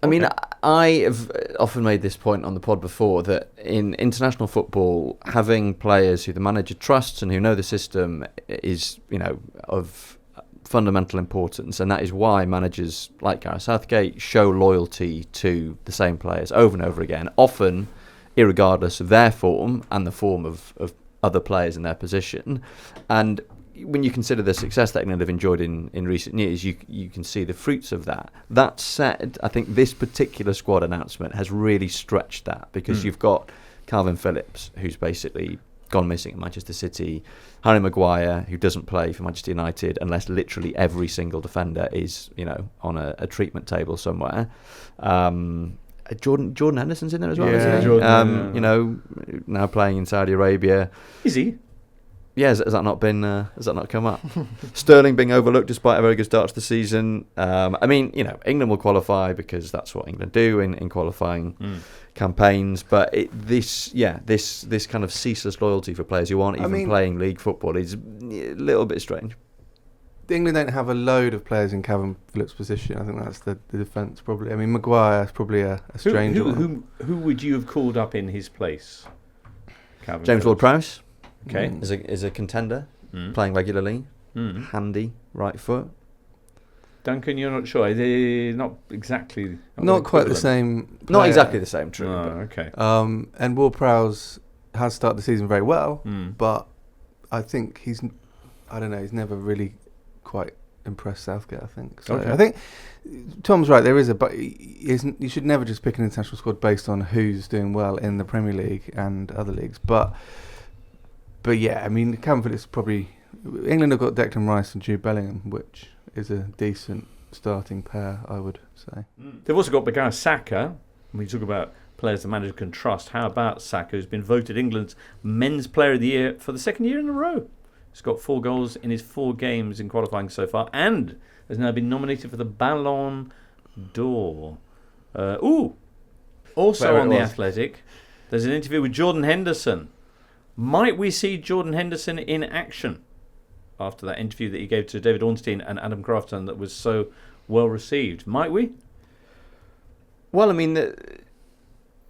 I mean, I have often made this point on the pod before that in international football, having players who the manager trusts and who know the system is, of fundamental importance, and that is why managers like Gareth Southgate show loyalty to the same players over and over again, often irregardless of their form and the form of other players in their position. And when you consider the success that England have enjoyed in recent years, you can see the fruits of that. That said, I think this particular squad announcement has really stretched that, because you've got Kalvin Phillips, who's basically gone missing at Manchester City, Harry Maguire, who doesn't play for Manchester United unless literally every single defender is, on a treatment table somewhere. Jordan Henderson's in there as well, isn't he? Jordan, now playing in Saudi Arabia. Is he? Yeah, has that not come up? Sterling being overlooked despite a very good start to the season. England will qualify because that's what England do in qualifying campaigns. But this kind of ceaseless loyalty for players who aren't even playing league football is a little bit strange. England don't have a load of players in Kalvin Phillips' position. I think that's the defence probably. I mean, Maguire is probably a strange one. Who would you have called up in his place? James Ward-Prowse. Okay, is a contender, playing regularly, handy right foot. Duncan, you're not sure? They're not exactly... Not quite the same player. Not exactly the same, true. Oh, okay. And Ward-Prowse has started the season very well, but I think he's never really quite impressed Southgate, I think. So I think Tom's right, there is you should never just pick an international squad based on who's doing well in the Premier League and other leagues, But yeah, I mean, Kalvin Phillips probably... England have got Declan Rice and Jude Bellingham, which is a decent starting pair, I would say. They've also got Bukayo Saka. When we talk about players the manager can trust, how about Saka, who's been voted England's Men's Player of the Year for the second year in a row? He's got 4 goals in his 4 games in qualifying so far, and has now been nominated for the Ballon d'Or. Also on The Athletic, there's an interview with Jordan Henderson. Might we see Jordan Henderson in action after that interview that he gave to David Ornstein and Adam Crafton that was so well received? Might we? Well, I mean,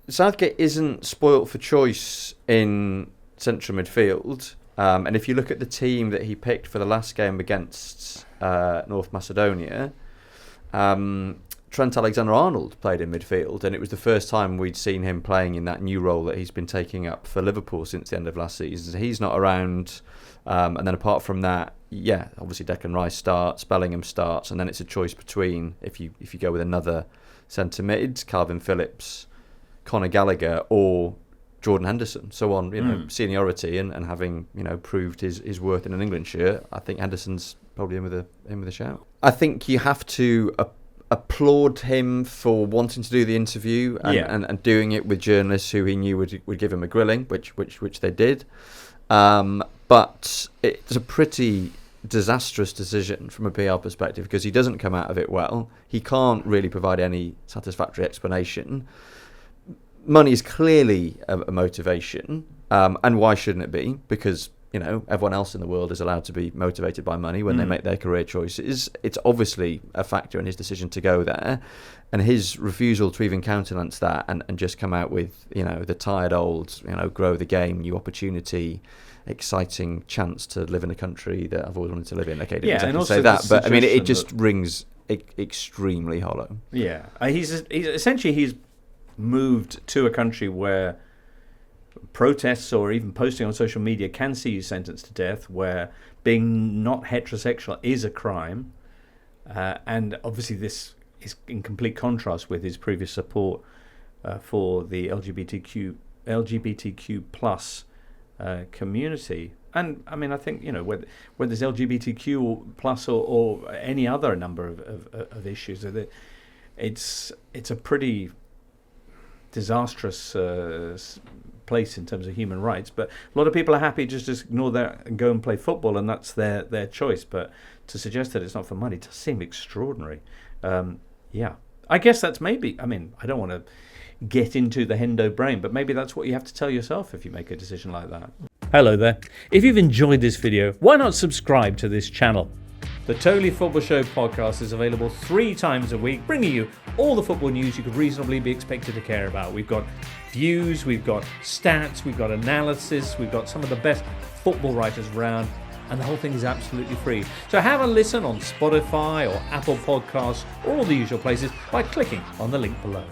Southgate isn't spoilt for choice in central midfield. And if you look at the team that he picked for the last game against North Macedonia, Trent Alexander-Arnold played in midfield, and it was the first time we'd seen him playing in that new role that he's been taking up for Liverpool since the end of last season. So he's not around, and then apart from that, obviously Declan Rice starts, Bellingham starts, and then it's a choice between, if you go with another centre mid, Kalvin Phillips, Conor Gallagher, or Jordan Henderson. So on seniority and having proved his worth in an England shirt, I think Henderson's probably in with a shout. I think you have to applaud him for wanting to do the interview and doing it with journalists who he knew would give him a grilling, which they did. But it's a pretty disastrous decision from a PR perspective, because he doesn't come out of it well. He can't really provide any satisfactory explanation. Money is clearly a motivation, and why shouldn't it be? Because everyone else in the world is allowed to be motivated by money when they make their career choices. It's obviously a factor in his decision to go there, and his refusal to even countenance that and just come out with the tired old grow the game, new opportunity, exciting chance to live in a country that I've always wanted to live in. Okay, didn't exactly say that, but I mean it just rings extremely hollow. Yeah, he's moved to a country where protests or even posting on social media can see you sentenced to death, where being not heterosexual is a crime, and obviously this is in complete contrast with his previous support for the LGBTQ plus community. And I mean, I think whether there's LGBTQ plus or any other number of issues, it's a pretty disastrous place in terms of human rights, but a lot of people are happy just to ignore that and go and play football, and that's their choice. But to suggest that it's not for money does seem extraordinary. I guess that's maybe, I mean, I don't want to get into the Hendo brain, but maybe that's what you have to tell yourself if you make a decision like that. Hello there. If you've enjoyed this video, why not subscribe to this channel? The Totally Football Show podcast is available 3 times a week, bringing you all the football news you could reasonably be expected to care about. We've got views, we've got stats, we've got analysis, we've got some of the best football writers around, and the whole thing is absolutely free. So have a listen on Spotify or Apple Podcasts or all the usual places by clicking on the link below.